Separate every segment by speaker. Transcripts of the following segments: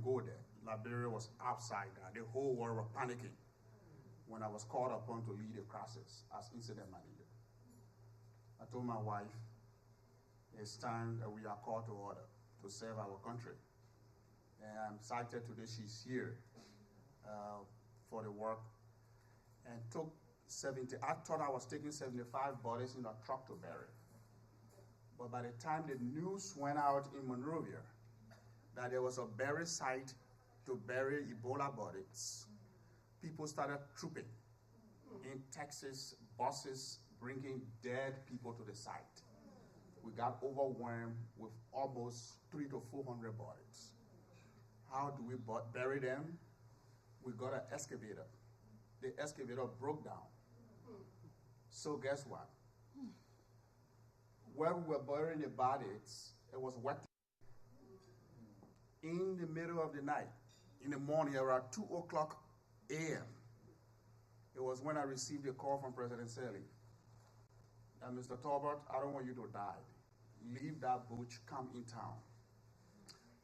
Speaker 1: go there. Liberia was upside down. The whole world was panicking when I was called upon to lead a crisis as incident manager. I told my wife, it's time that we are called to order to serve our country. And I'm excited today she's here for the work, and took 70. I thought I was taking 75 bodies in a truck to bury. But by the time the news went out in Monrovia that there was a bury site to bury Ebola bodies, people started trooping in Texas, buses bringing dead people to the site. We got overwhelmed with almost 300 to 400 bodies. How do we bury them? We got an excavator. The excavator broke down. So guess what? Where we were burying the bodies, it was wet. In the middle of the night, in the morning, around 2 o'clock a.m., it was when I received a call from President Sirleaf. And Mr. Talbot, I don't want you to die. Leave that butch, come in town.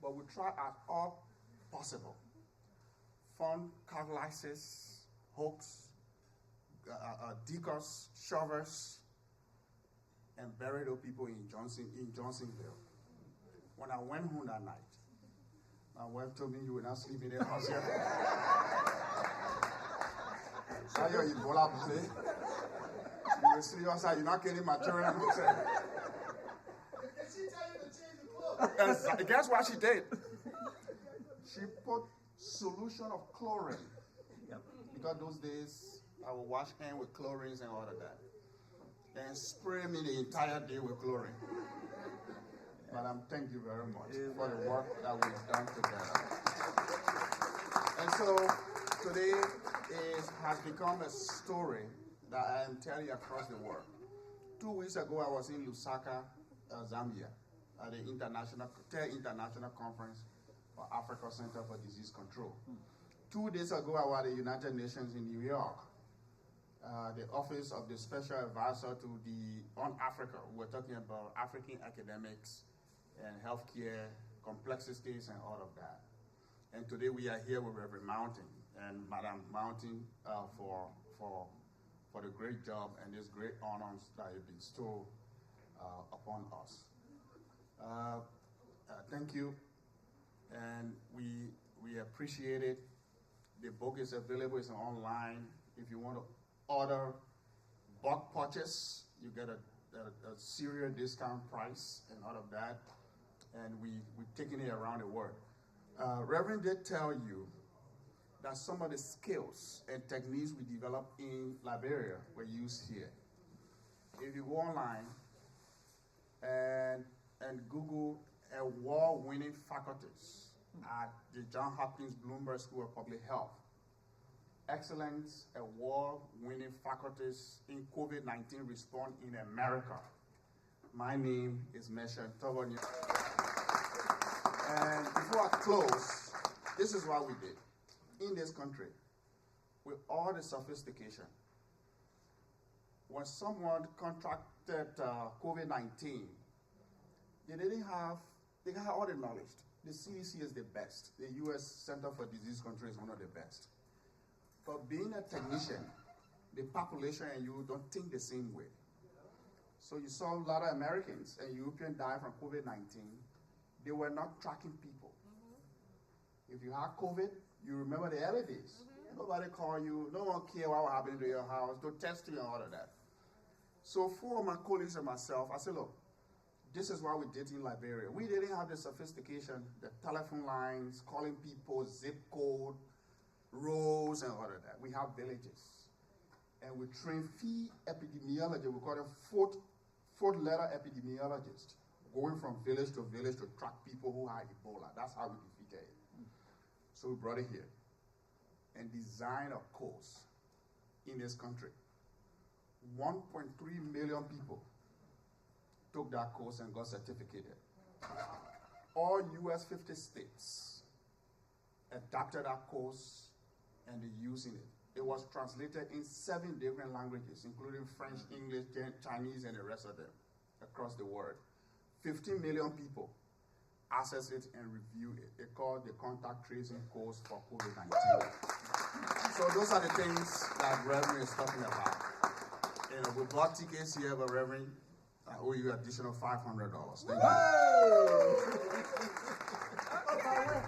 Speaker 1: But we try as all possible. Fund catalysis, hooks, diggers, shovers, and bury those people in Johnsonville. When I went home that night, my wife told me you were not sleeping in the house yet. So you're Ebola, buddy. You were sleeping outside, you're not getting my children.
Speaker 2: Did she tell you to change the clothes?
Speaker 1: And guess what she did? She put solution of chlorine. Yep. Because those days, I would wash hands with chlorines and all of that. And spray me the entire day with chlorine. Madam, thank you very much for the work that we've done together. And so today has become a story that I am telling across the world. 2 weeks ago, I was in Lusaka, Zambia, at the International Conference for Africa Center for Disease Control. 2 days ago, I was at the United Nations in New York, the Office of the Special Advisor on Africa. We're talking about African academics and healthcare complexities and all of that. And today we are here with Reverend Mountain and Madam Mountain for the great job and these great honors that have been bestowed upon us. Thank you, and we appreciate it. The book is available, it's online. If you want to order bulk purchase, you get a serious discount price and all of that. And we're taking it around the world. Reverend did tell you that some of the skills and techniques we developed in Liberia were used here. If you go online and Google award-winning faculties at the Johns Hopkins Bloomberg School of Public Health, excellence award-winning faculties in COVID-19 response in America. My name is Mesha Togonia. And before I close, this is what we did in this country with all the sophistication. When someone contracted COVID-19, they had all the knowledge. The CDC is the best. The U.S. Center for Disease Control is one of the best. But being a technician, the population and you don't think the same way. So you saw a lot of Americans and Europeans die from COVID-19. They were not tracking people. If you had COVID, you remember the early days. Nobody called you, no one cared what happened to your house, to test you and all of that. So 4 of my colleagues and myself, I said, look, this is what we did in Liberia. We didn't have the sophistication, the telephone lines, calling people, zip code, rows and all of that. We have villages. And we train field epidemiologists. We call them fourth letter epidemiologists, going from village to track people who had Ebola. That's how we defeated it. So we brought it here and designed a course in this country. 1.3 million people took that course and got certificated. All US 50 states adopted that course and they're using it. It was translated in 7 different languages, including French, English, Chinese, and the rest of them across the world. 15 million people access it and review it. They call the contact tracing course for COVID-19. So those are the things that Reverend is talking about. We bought tickets here, but Reverend, I owe you additional $500. Thank you.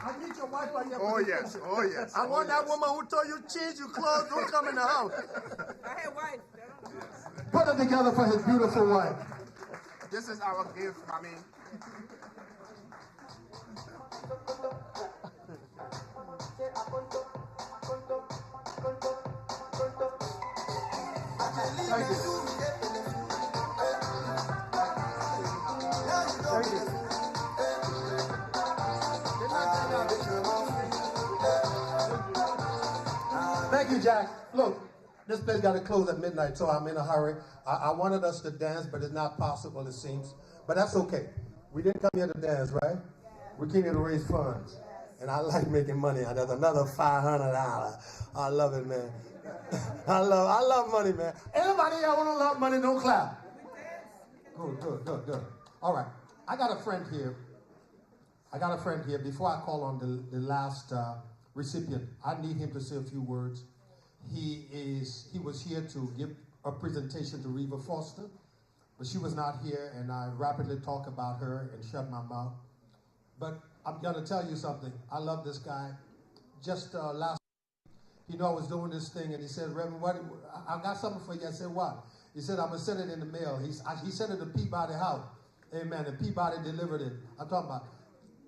Speaker 2: I need your wife on your
Speaker 1: Oh yes, oh yes.
Speaker 2: I want that woman who told you change your clothes, don't come in the house.
Speaker 3: I had wife.
Speaker 2: Put it together for his beautiful wife.
Speaker 1: This is our gift, mommy.
Speaker 2: Thank you. Thank you. Thank you, Jack. Look, this place got to close at midnight, so I'm in a hurry. I wanted us to dance, but it's not possible, it seems. But that's okay. We didn't come here to dance, right? We came here to raise funds. And I like making money. There's another $500. I love it, man. I love money, man. Anybody here want to love money, don't clap. Good. All right. I got a friend here. Before I call on the last recipient, I need him to say a few words. He was here to give a presentation to Reva Foster, but she was not here, and I rapidly talk about her and shut my mouth. But I'm going to tell you something. I love this guy. Just last week, I was doing this thing, and he said, Reverend, I got something for you. I said, what? He said, I'm going to send it in the mail. He sent it to Peabody House. Amen. And Peabody delivered it. I'm talking about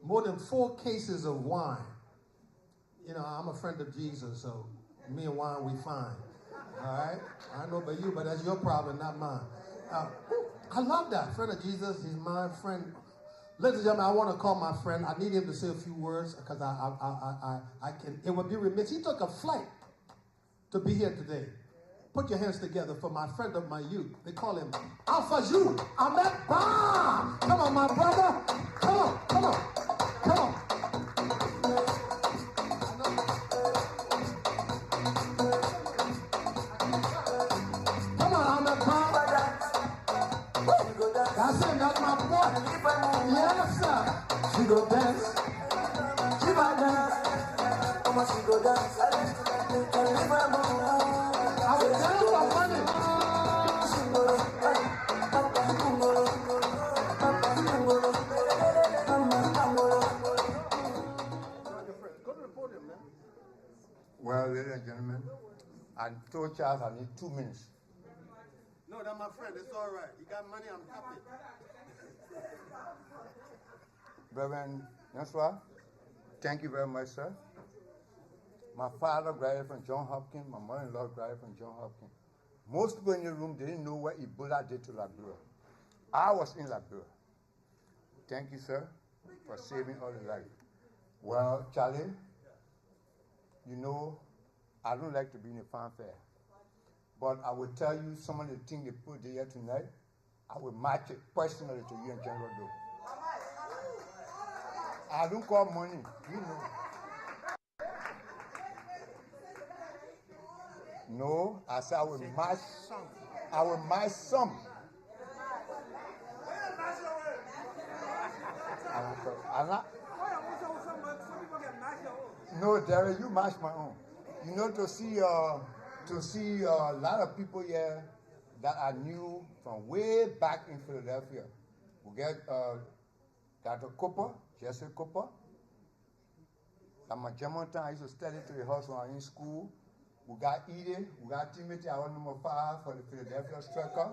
Speaker 2: more than 4 cases of wine. I'm a friend of Jesus, so me and wine, we fine. All right? I don't know about you, but that's your problem, not mine. I love that. Friend of Jesus, he's my friend. Ladies and gentlemen, I want to call my friend. I need him to say a few words because I can. It would be remiss. He took a flight to be here today. Put your hands together for my friend of my youth. They call him Alpha Zhu Ahmed Ba. Come on, my brother. Come on. Come on, Ahmed Ba. That's him. That's my boy. Yes, sir. She go dance. She go dance. Come on, she go dance. I will dance for money. Go to the podium, man.
Speaker 4: Well, ladies and gentlemen, I told Charles I need 2 minutes.
Speaker 2: No, that's my friend. It's all right. You got money, I'm happy.
Speaker 4: Reverend Francois, thank you very much, sir. My father graduated from Johns Hopkins. My mother-in-law graduated from Johns Hopkins. Most people in the room didn't know what Ebola did to Liberia. I was in Liberia. Thank you, sir, for saving all the life. Well, Charlie, I don't like to be in a fanfare. But I will tell you some of the things they put there tonight. I will match it personally to you and General Doe. I don't call money, No, I said I will match some. I will match some. No, Derek, you match my own. To see a lot of people here that I knew from way back in Philadelphia. We get Dr. Cooper, Jesse Cooper. At my German time, I used to study to the house when I was in school. We got Edie, we got Timothy, I was number 5 for the Philadelphia Striker.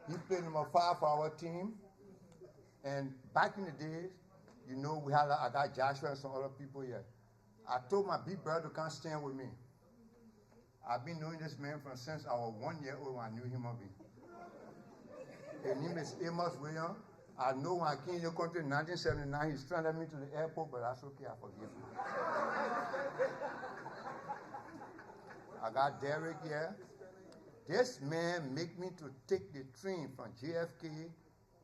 Speaker 4: He played number 5 for our team. And back in the days, I got Joshua and some other people here. I told my big brother to come stand with me. I've been knowing this man since I was 1 year old when I knew him. His name is Amos Williams. I know when I came to the country in 1979, he stranded me to the airport, but that's okay, I forgive him. I got Derek here. This man made me to take the train from JFK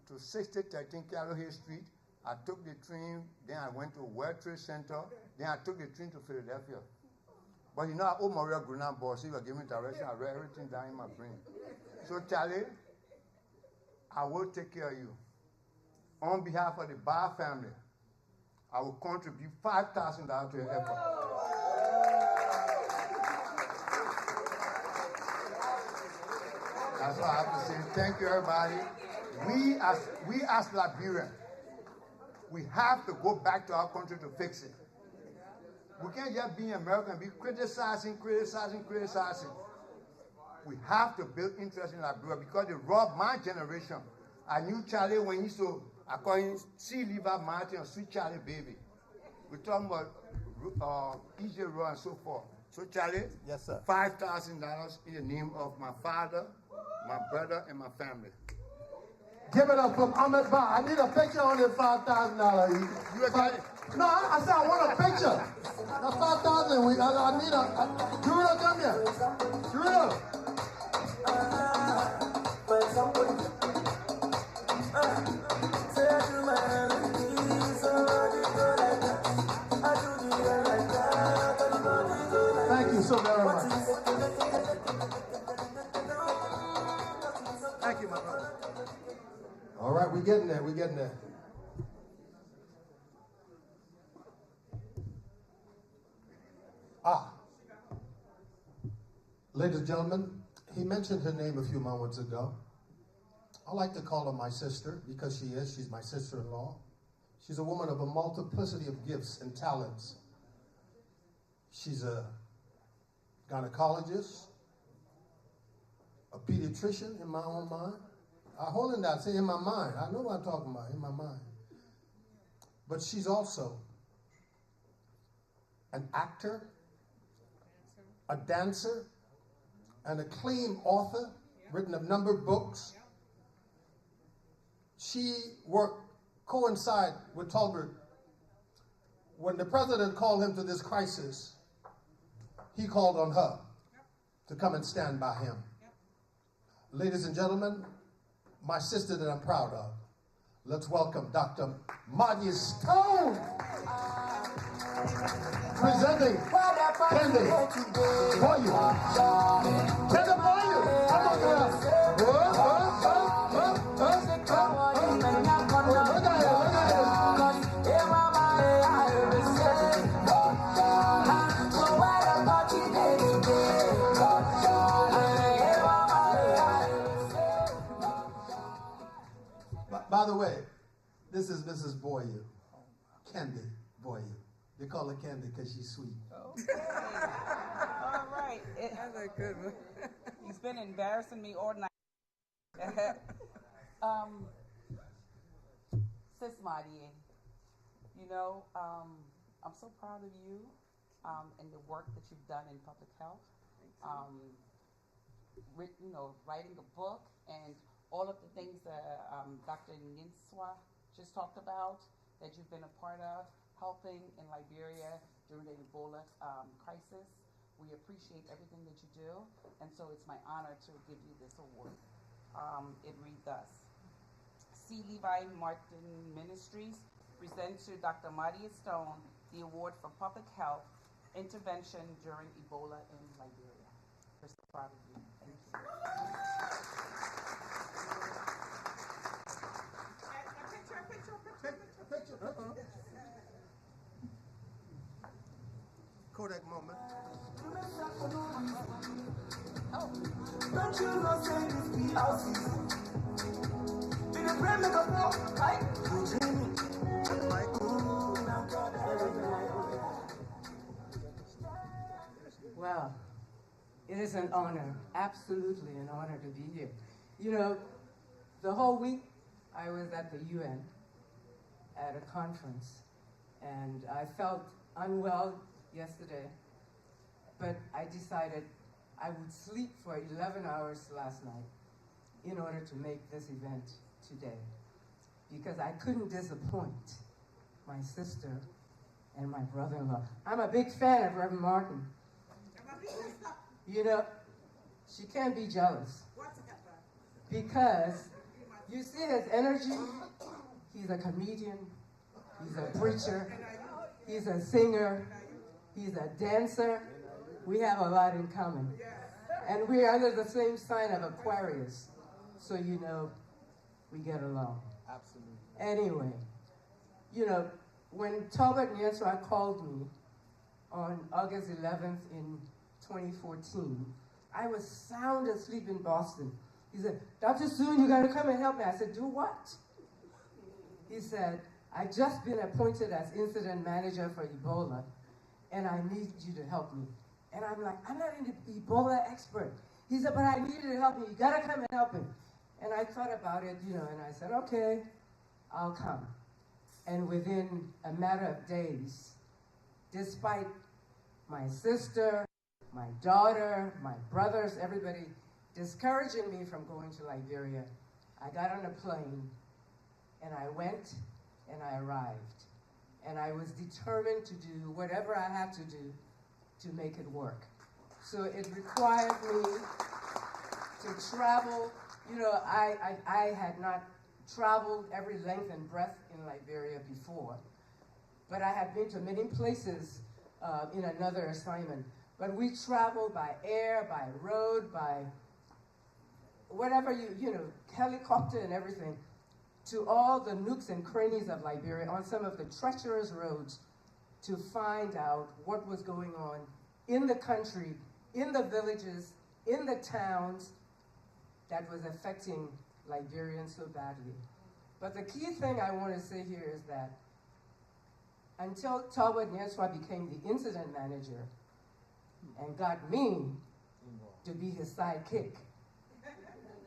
Speaker 4: to 6013 Calloway Street. I took the train, then I went to World Trade Center, then I took the train to Philadelphia. But I owe my real Grunan boss. He was giving me direction. I read everything down in my brain. So, Charlie, I will take care of you. On behalf of the Barr family, I will contribute $5,000 to your effort. That's all I have to say. Thank you, everybody. We as Liberians, we have to go back to our country to fix it. We can't just be American and be criticizing. We have to build interest in Liberia because they robbed my generation. I knew Charlie when he used to, I call him see Levi Martin or Sweet Charlie Baby. We're talking about E.J. Roy and so forth. So Charlie,
Speaker 2: yes, sir.
Speaker 4: $5,000 in the name of my father, my brother, and my family.
Speaker 2: Give it up from Ahmed Ba. I need a picture on this $5,000.
Speaker 4: You got it?
Speaker 2: No, I said I want a picture. That's 5,000. I need a. Jurilo, come here. Jurilo. Thank you so very much.
Speaker 4: Thank you, my brother.
Speaker 2: All right, we're getting there. We're getting there. Ladies and gentlemen, he mentioned her name a few moments ago. I like to call her my sister because she is. She's my sister-in-law. She's a woman of a multiplicity of gifts and talents. She's a gynecologist, a pediatrician in my own mind. I hold in that, say in my mind. I know what I'm talking about, in my mind. But she's also an actor, a dancer, an acclaimed author, written a number of books. She worked coincide with Tolbert. When the president called him to this crisis, he called on her to come and stand by him. Ladies and gentlemen, my sister that I'm proud of, let's welcome Dr. Marty Stone, presenting Candy for you. Candy for you. Come on, girl. Look at it, look at it. By the way, this is Mrs. Boyer, Candy Boyer. They call her Candy because she's sweet.
Speaker 3: Okay. All right.
Speaker 5: That's a good one.
Speaker 3: He's been embarrassing me all night. Sis Marty, you know, I'm so proud of you and the work that you've done in public health. You know, writing a book and all of the things that Dr. Ninswa just talked about that you've been a part of, helping in Liberia during the Ebola crisis. We appreciate everything that you do, and so it's my honor to give you this award. It reads thus. C. Levi Martin Ministries presents to Dr. Marty Stone the award for public health intervention during Ebola in Liberia. We're so proud of you. Thank you.
Speaker 2: Kodak moment.
Speaker 3: Oh.
Speaker 6: Don't you know say this be our season? Be the friend make us know, right? You dreaming.
Speaker 5: Well, it is an honor, absolutely an honor to be here. You know, the whole week I was at the UN at a conference, and I felt unwell yesterday, but I decided I would sleep for 11 hours last night in order to make this event today, because I couldn't disappoint my sister and my brother-in-law. I'm a big fan of Reverend Martin. You know, she can't be jealous, because you see his energy. He's a comedian, he's a preacher, he's a singer, he's a dancer. We have a lot in common. And we're under the same sign of Aquarius, so you know we get along.
Speaker 2: Absolutely.
Speaker 5: Anyway, you know, when Talbot Nyenswa called me on August 11th in 2014, I was sound asleep in Boston. He said, Dr. Soon, you gotta come and help me. I said, do what? He said, I've just been appointed as incident manager for Ebola, and I need you to help me. And I'm like, I'm not an Ebola expert. He said, but I need you to help me. You gotta come and help me. And I thought about it, and I said, okay, I'll come. And within a matter of days, despite my sister, my daughter, my brothers, everybody discouraging me from going to Liberia, I got on a plane, and I went, and I arrived. And I was determined to do whatever I had to do to make it work. So it required me to travel. I had not traveled every length and breadth in Liberia before, but I had been to many places in another assignment. But we traveled by air, by road, by whatever helicopter and everything, to all the nooks and crannies of Liberia on some of the treacherous roads to find out what was going on in the country, in the villages, in the towns that was affecting Liberians so badly. But the key thing I want to say here is that until Talbot Nyenswa became the incident manager and got me to be his sidekick,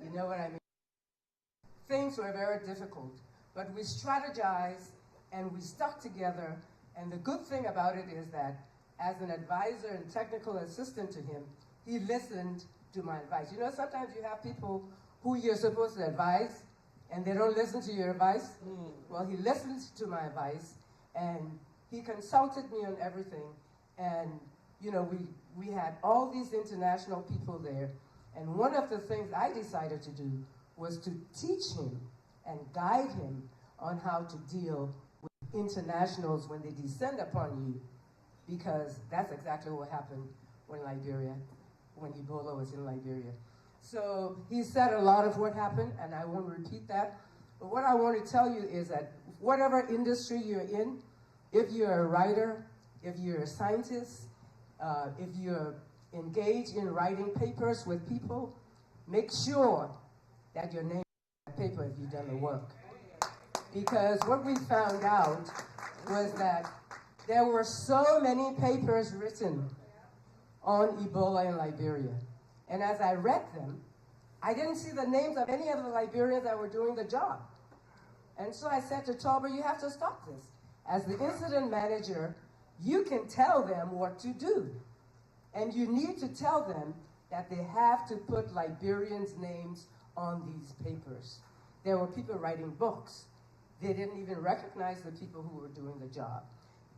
Speaker 5: you know what I mean? Things were very difficult, but we strategized and we stuck together. And the good thing about it is that as an advisor and technical assistant to him, he listened to my advice. Sometimes you have people who you're supposed to advise and they don't listen to your advice. Well, he listened to my advice and he consulted me on everything. And, we had all these international people there. And one of the things I decided to do was to teach him and guide him on how to deal with internationals when they descend upon you, because that's exactly what happened when Ebola was in Liberia. So he said a lot of what happened, and I won't repeat that. But what I want to tell you is that whatever industry you're in, if you're a writer, if you're a scientist, if you're engaged in writing papers with people, make sure that your name is on the paper if you've done the work. Because what we found out was that there were so many papers written on Ebola in Liberia. And as I read them, I didn't see the names of any of the Liberians that were doing the job. And so I said to Talbot, you have to stop this. As the incident manager, you can tell them what to do. And you need to tell them that they have to put Liberians' names on these papers. There were people writing books. They didn't even recognize the people who were doing the job.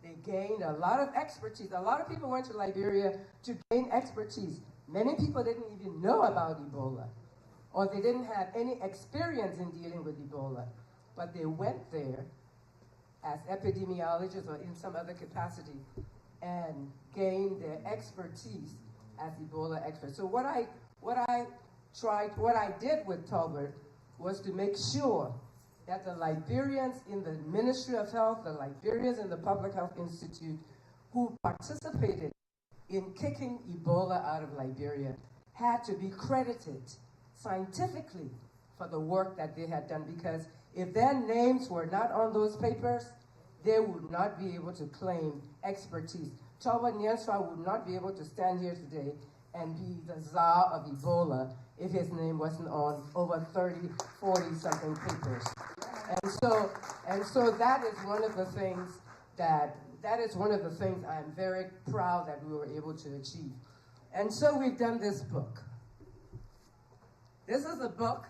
Speaker 5: They gained a lot of expertise. A lot of people went to Liberia to gain expertise. Many people didn't even know about Ebola, or they didn't have any experience in dealing with Ebola, but they went there as epidemiologists or in some other capacity and gained their expertise as Ebola experts. So what I did with Talbot was to make sure that the Liberians in the Ministry of Health, the Liberians in the Public Health Institute who participated in kicking Ebola out of Liberia had to be credited scientifically for the work that they had done, because if their names were not on those papers, they would not be able to claim expertise. Talbot Nyenswa would not be able to stand here today and be the czar of Ebola if his name wasn't on over 30, 40 something papers. And so that is one of the things I'm very proud that we were able to achieve. And so we've done this book. This is a book.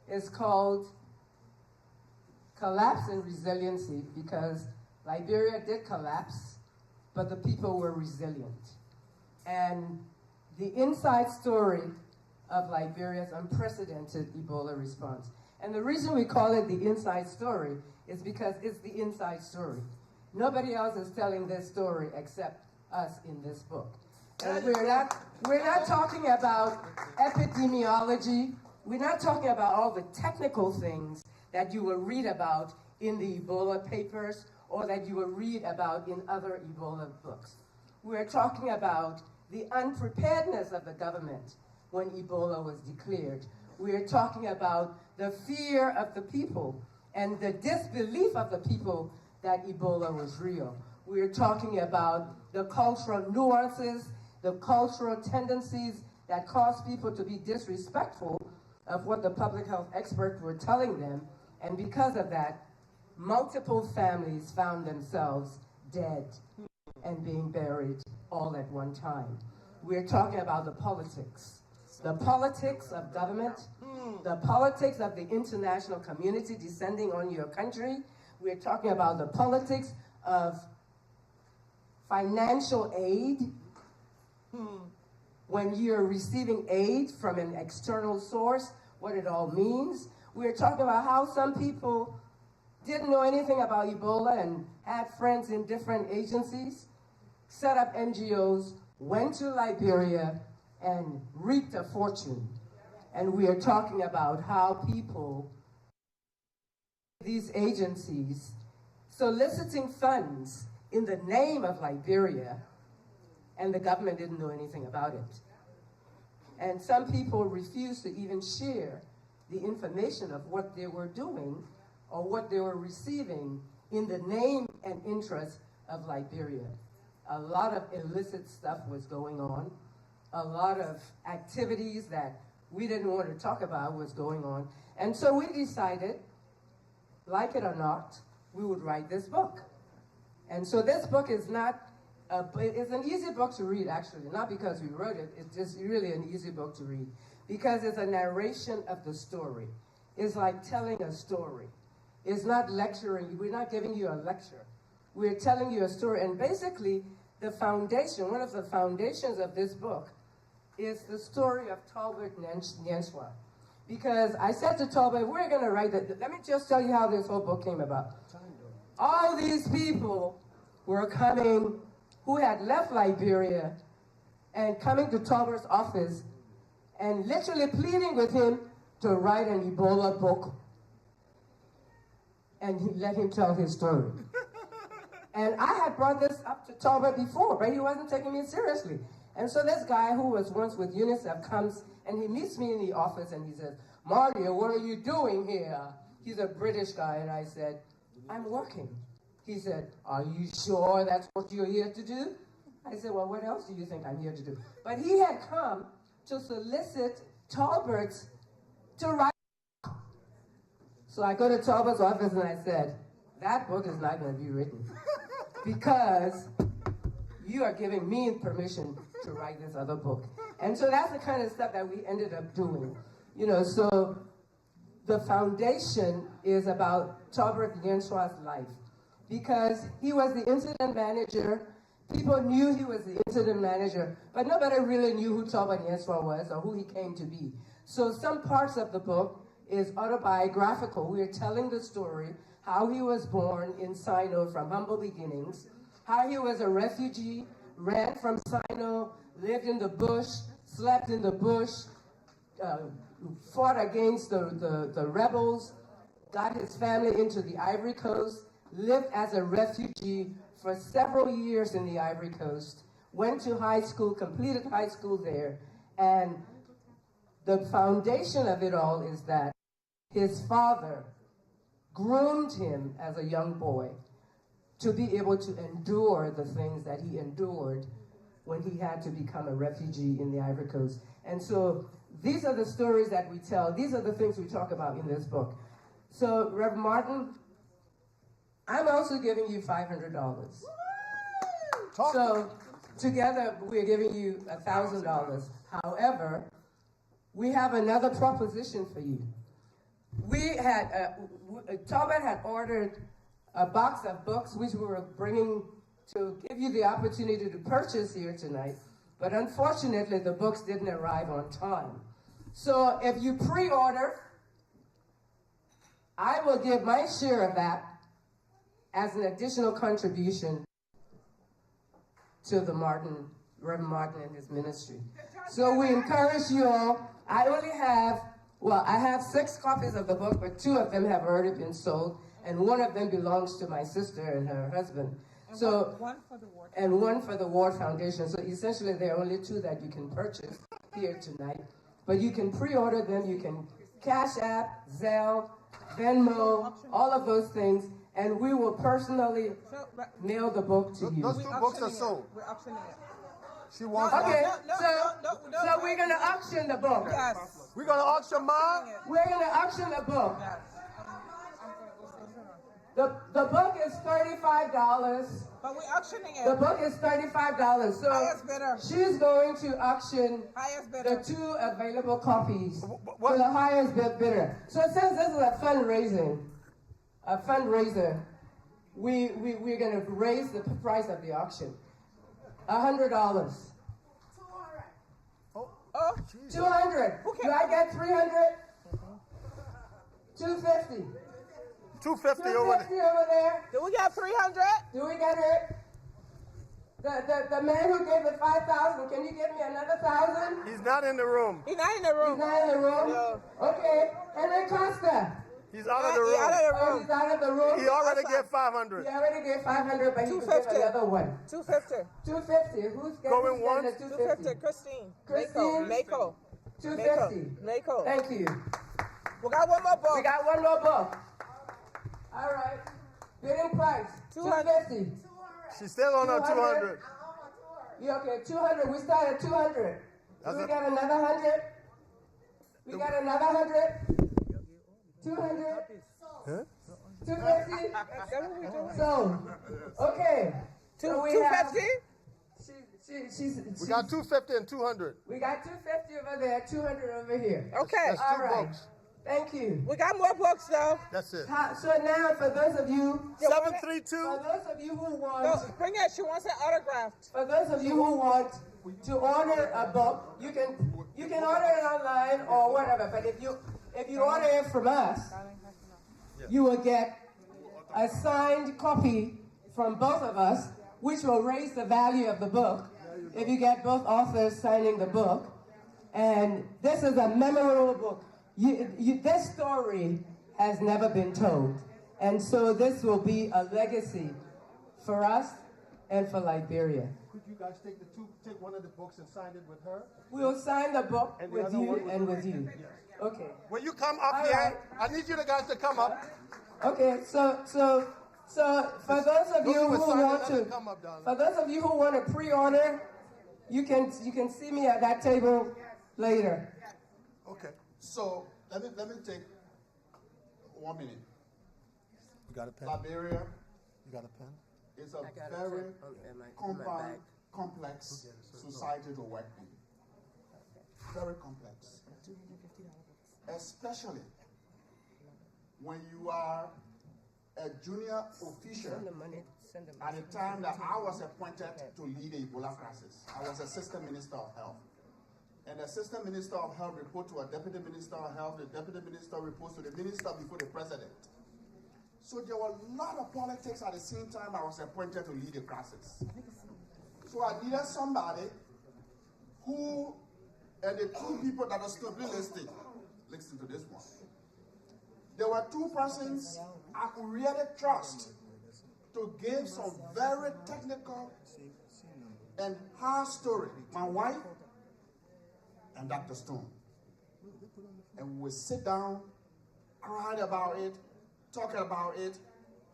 Speaker 5: It's called Collapse and Resiliency, because Liberia did collapse, but the people were resilient. And the inside story of Liberia's unprecedented Ebola response. And the reason we call it the inside story is because it's the inside story. Nobody else is telling this story except us in this book. And we're not talking about epidemiology. We're not talking about all the technical things that you will read about in the Ebola papers or that you will read about in other Ebola books. We're talking about the unpreparedness of the government when Ebola was declared. We're talking about the fear of the people and the disbelief of the people that Ebola was real. We're talking about the cultural nuances, the cultural tendencies that cause people to be disrespectful of what the public health experts were telling them, and because of that, multiple families found themselves dead and being buried all at one time. We're talking about the politics of government, the politics of the international community descending on your country. We're talking about the politics of financial aid, when you're receiving aid from an external source, what it all means. We're talking about how some people didn't know anything about Ebola and had friends in different agencies, set up NGOs, went to Liberia, and reaped a fortune. And we are talking about how people, these agencies, soliciting funds in the name of Liberia, and the government didn't know anything about it. And some people refused to even share the information of what they were doing or what they were receiving in the name and interest of Liberia. A lot of illicit stuff was going on. A lot of activities that we didn't want to talk about was going on. And so we decided, like it or not, we would write this book. And so this book is not, it's an easy book to read, actually, not because we wrote it, it's just really an easy book to read, because it's a narration of the story. It's like telling a story. It's not lecturing, we're not giving you a lecture. We're telling you a story, and basically, the foundation, one of the foundations of this book is the story of Talbot Nyanswa. Because I said to Talbot, we're going to write it. Let me just tell you how this whole book came about. All these people were coming, who had left Liberia, and coming to Talbot's office, and literally pleading with him to write an Ebola book. And he let him tell his story. And I had brought this up to Talbot before, but he wasn't taking me seriously. And so this guy who was once with UNICEF comes and he meets me in the office and he says, Mario, what are you doing here? He's a British guy. And I said, I'm working. He said, are you sure that's what you're here to do? I said, well, what else do you think I'm here to do? But he had come to solicit Talbot to write. So I go to Talbot's office and I said, that book is not going to be written because you are giving me permission to write this other book. And so that's the kind of stuff that we ended up doing. You know, so the foundation is about Talbot Nyanswa's life because he was the incident manager. People knew he was the incident manager, but nobody really knew who Talbot Nyanswa was or who he came to be. So some parts of the book is autobiographical. We're telling the story, how he was born in Sino from humble beginnings, how he was a refugee, ran from Sino, lived in the bush, slept in the bush, fought against the rebels, got his family into the Ivory Coast, lived as a refugee for several years in the Ivory Coast, went to high school, completed high school there, and the foundation of it all is that his father groomed him as a young boy to be able to endure the things that he endured when he had to become a refugee in the Ivory Coast. And so these are the stories that we tell. These are the things we talk about in this book. So, Reverend Martin, I'm also giving you $500. So together we're giving you $1,000. However, we have another proposition for you. We had, Talbot had ordered a box of books which we were bringing to give you the opportunity to purchase here tonight, but unfortunately the books didn't arrive on time. So if you pre-order, I will give my share of that as an additional contribution to the Reverend Martin and his ministry. So we encourage you all. I only have, well, I have 6 copies of the book, but 2 of them have already been sold. and one of them belongs to my sister and her husband.
Speaker 7: And one for the War.
Speaker 5: And one for the War Foundation. So essentially, there are only two that you can purchase here tonight. But you can pre-order them. You can Cash App, Zelle, Venmo, all of those things, and we will personally mail the book to you.
Speaker 2: Those two books are sold.
Speaker 7: We're auctioning it.
Speaker 2: She wants
Speaker 5: Okay,
Speaker 7: No,
Speaker 5: so we're going to auction the book.
Speaker 7: Yes.
Speaker 2: We're going to auction mine.
Speaker 5: We're going to auction the book.
Speaker 7: Yes.
Speaker 5: The book is $35.
Speaker 7: But we're auctioning it.
Speaker 5: The book is $35. So
Speaker 7: Highest bidder.
Speaker 5: she's going to auction
Speaker 7: Highest
Speaker 5: the
Speaker 7: bidder.
Speaker 5: 2 available copies
Speaker 2: What?
Speaker 5: to the highest bidder. So since this is a fundraiser, we're going to raise the price of the auction. $100.
Speaker 7: Oh,
Speaker 5: 200. Do I get 300? 250.
Speaker 2: 250 over
Speaker 5: 250 over there.
Speaker 7: do we got 300?
Speaker 5: Do we get it? The man who gave the 5,000, can you give me another 1,000?
Speaker 2: He's not in the room.
Speaker 7: He's not in the
Speaker 5: He's
Speaker 7: room.
Speaker 5: not in the room?
Speaker 7: No.
Speaker 5: Okay. And then Costa.
Speaker 2: He's out of the
Speaker 7: He's out
Speaker 2: room.
Speaker 7: of the
Speaker 5: Oh,
Speaker 7: room.
Speaker 5: he's out of the room?
Speaker 2: He already
Speaker 7: Outside.
Speaker 2: gave 500.
Speaker 5: He already gave 500, but he could give
Speaker 7: 250.
Speaker 5: another one.
Speaker 7: 250.
Speaker 5: 250. Who's
Speaker 2: Going
Speaker 5: getting
Speaker 2: once?
Speaker 5: the 250?
Speaker 7: 250. Christine.
Speaker 5: Christine?
Speaker 7: Mako.
Speaker 5: 250.
Speaker 7: Mako.
Speaker 5: Thank you.
Speaker 7: We got one more book.
Speaker 5: We got one more book. All right. Bidding price. 250.
Speaker 2: She's still on her 200.
Speaker 5: 200. You okay? 200. We start at 200.
Speaker 2: That's
Speaker 5: We
Speaker 2: a-
Speaker 5: got another 100. We got another 100. 200.
Speaker 2: Huh?
Speaker 5: 250.
Speaker 7: Is that what we doing?
Speaker 5: So, okay. So we have.
Speaker 7: 250?
Speaker 2: We got 250 and 200.
Speaker 5: We got 250 over there, 200 over here.
Speaker 7: Okay.
Speaker 2: That's
Speaker 5: All
Speaker 2: two
Speaker 5: right.
Speaker 2: books.
Speaker 5: Thank you.
Speaker 7: We got more books though.
Speaker 2: That's it.
Speaker 5: So now, for those of you,
Speaker 2: 732.
Speaker 5: for those of you who
Speaker 7: No,
Speaker 5: want,
Speaker 7: bring it. She wants it autographed.
Speaker 5: for those of you who want to order a book, you can order it online or whatever. But if you order it from us, you will get a signed copy from both of us, which will raise the value of the book if you get both authors signing the book. And this is a memorable book. This story has never been told. And so this will be a legacy for us and for Liberia.
Speaker 2: Could you guys take one of the books and sign it with her?
Speaker 5: We will sign the book
Speaker 2: And the
Speaker 5: with
Speaker 2: other
Speaker 5: you
Speaker 2: one with
Speaker 5: and
Speaker 2: her.
Speaker 5: with you. Okay.
Speaker 2: When you come up
Speaker 5: All
Speaker 2: here,
Speaker 5: right.
Speaker 2: I need you guys to come up.
Speaker 5: Okay, so for those of you
Speaker 2: Those who
Speaker 5: who
Speaker 2: are
Speaker 5: want
Speaker 2: signing,
Speaker 5: to,
Speaker 2: come up, darling.
Speaker 5: for those of you who want to pre-order, you can see me at that table later.
Speaker 1: Okay. So let me take 1 minute.
Speaker 2: You got a pen?
Speaker 1: Liberia
Speaker 2: You got a pen?
Speaker 1: is a very complex society to work in. Very complex. Especially when you are a junior official. At the time that I was appointed to lead the Ebola crisis, I was Assistant Minister of Health. And the Assistant Minister of Health reports to a Deputy Minister of Health, the Deputy Minister reports to the Minister before the President. So there were a lot of politics at the same time I was appointed to lead the crisis. So I needed somebody who, and the two people that are still listening, listen to this one. There were two persons I could really trust to give some very technical and hard story. My wife and Dr. Stone. And we would sit down, cry about it, talk about it,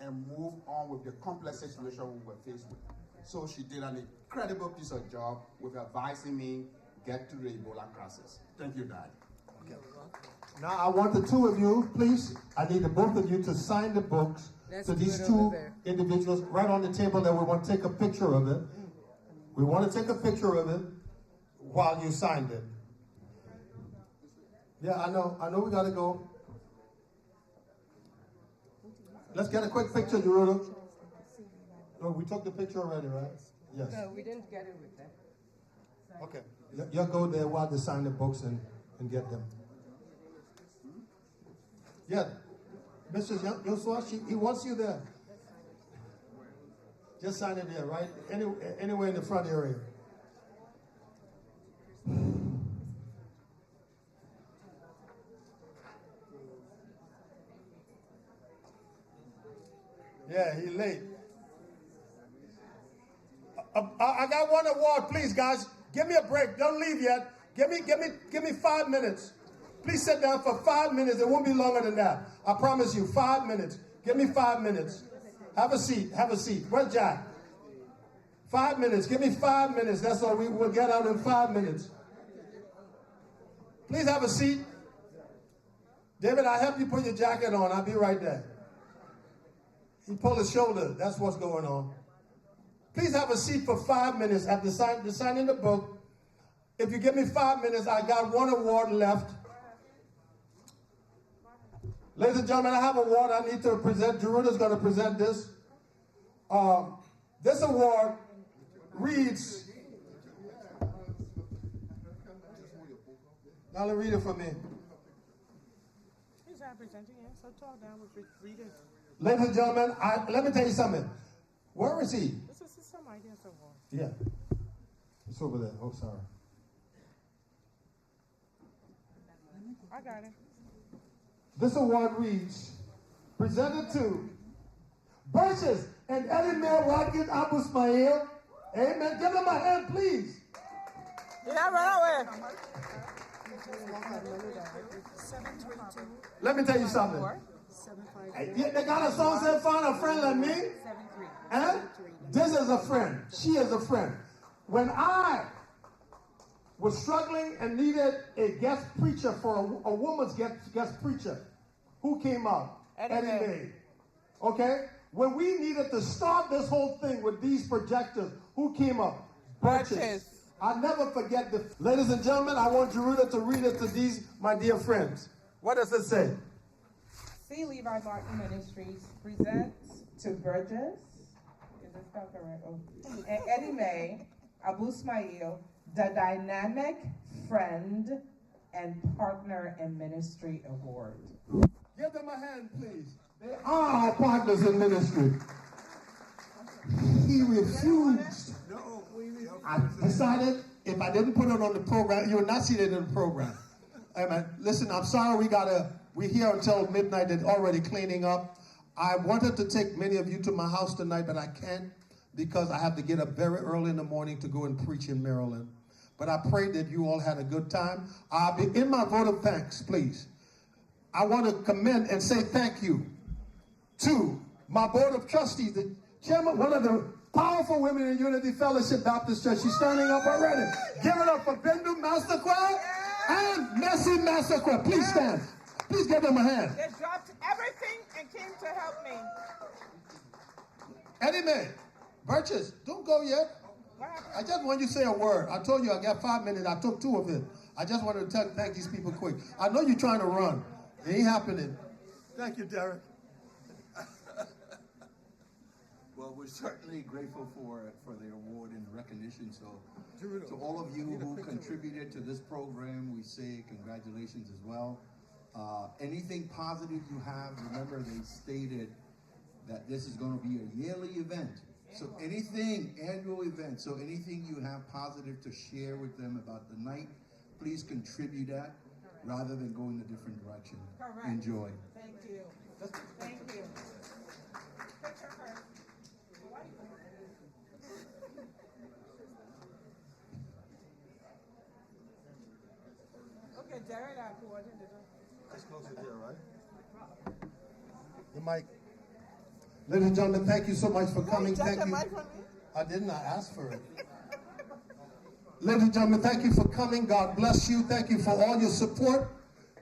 Speaker 1: and move on with the complex situation we were faced with. So she did an incredible piece of job with advising me get through the Ebola crisis. Thank you, Dad.
Speaker 2: Okay. Now I want the two of you, please, I need the both of you to sign the books to these two individuals right on the table, and we want to take a picture of it. We want to take a picture of it while you signed it. Yeah, I know we got to go. Let's get a quick picture, Gerudo. No, we took the picture already, right? Yes.
Speaker 5: No, we didn't get it with them.
Speaker 2: Okay. You'll go there while they sign the books and get them. Yeah. Mr. Yosua, he wants you there. Just sign it there, right? Anywhere in the front area. Yeah, he late. I got one award, please, guys. Give me a break. Don't leave yet. Give me 5 minutes. Please sit down for 5 minutes. It won't be longer than that. I promise you, 5 minutes. Give me 5 minutes. Have a seat. Have a seat. Where's Jack? 5 minutes. Give me 5 minutes. That's all. We will get out in 5 minutes. Please have a seat. David, I'll help you put your jacket on. I'll be right there. He pulled his shoulder. That's what's going on. Please have a seat for 5 minutes after signing the book. If you give me 5 minutes, I got one award left. Ladies and gentlemen, I have an award I need to present. Jeruta's going to present this. This award reads... Now read it for me.
Speaker 7: He's not presenting it, so talk down with readers.
Speaker 2: Ladies and gentlemen, let me tell you something. Where is he?
Speaker 7: This is some ideas of war.
Speaker 2: Yeah. It's over there. Oh, sorry.
Speaker 7: I got it.
Speaker 2: This award reads, presented to Burgess and Eddie Mail Rocket Abu Ismail. Amen. Give them a hand, please.
Speaker 7: Yeah, run away.
Speaker 2: Let me tell you something. They got a song said, find a friend like me. And this is a friend. She is a friend. When I was struggling and needed a guest preacher for a woman's guest preacher, who came up? Eddie May. Okay? When we needed to start this whole thing with these projectors, who came up? Burgess. I'll never forget this. Ladies and gentlemen, I want Jeruta to read it to these, my dear friends. What does it say?
Speaker 8: C. Levi Martin Ministries presents to Burgess, is this spelled correct? Oh. And Eddie May, Abu Ismail, the Dynamic Friend and Partner in Ministry Award.
Speaker 2: Give them a hand, please. They are our partners in ministry. He refused. I decided if I didn't put it on the program, you would not see it in the program. Amen. Listen, I'm sorry we're here until midnight and already cleaning up. I wanted to take many of you to my house tonight, but I can't because I have to get up very early in the morning to go and preach in Maryland. But I pray that you all had a good time. In my vote of thanks, please, I want to commend and say thank you to my board of trustees, the chairman, one of the powerful women in Unity Fellowship Baptist Church. She's standing up already. Give it up for Bendu Masterclass and Messi Masterclass. Please stand. Please give them a hand.
Speaker 7: They dropped everything and came to help me.
Speaker 2: Eddie May, Burgess, don't go yet. I just want you to say a word. I told you I got 5 minutes. I took 2 of it. I just wanted to thank these people quick. I know you're trying to run. It ain't happening. Thank you, Derek.
Speaker 9: Well, we're certainly grateful for the award and recognition. So to all of you who contributed to this program, we say congratulations as well. Anything positive you have, remember they stated that this is going to be a yearly event. So annual event, so anything you have positive to share with them about the night, please contribute that rather than go in a different direction.
Speaker 7: Correct.
Speaker 9: Enjoy.
Speaker 7: Thank you. Thank you. Okay, Jared, I coordinated it.
Speaker 2: Let's close it here, right? The mic. Ladies and gentlemen, thank you so much for coming. Thank you. I did not ask for it. Ladies and gentlemen, thank you for coming. God bless you. Thank you for all your support.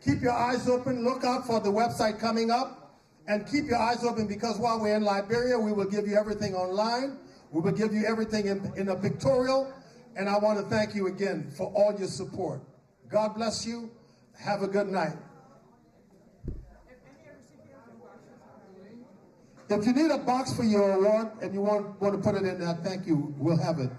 Speaker 2: Keep your eyes open. Look out for the website coming up. And keep your eyes open because while we're in Liberia, we will give you everything online. We will give you everything in a pictorial. And I want to thank you again for all your support. God bless you. Have a good night. If you need a box for your award and you want to put it in there, thank you. We'll have it.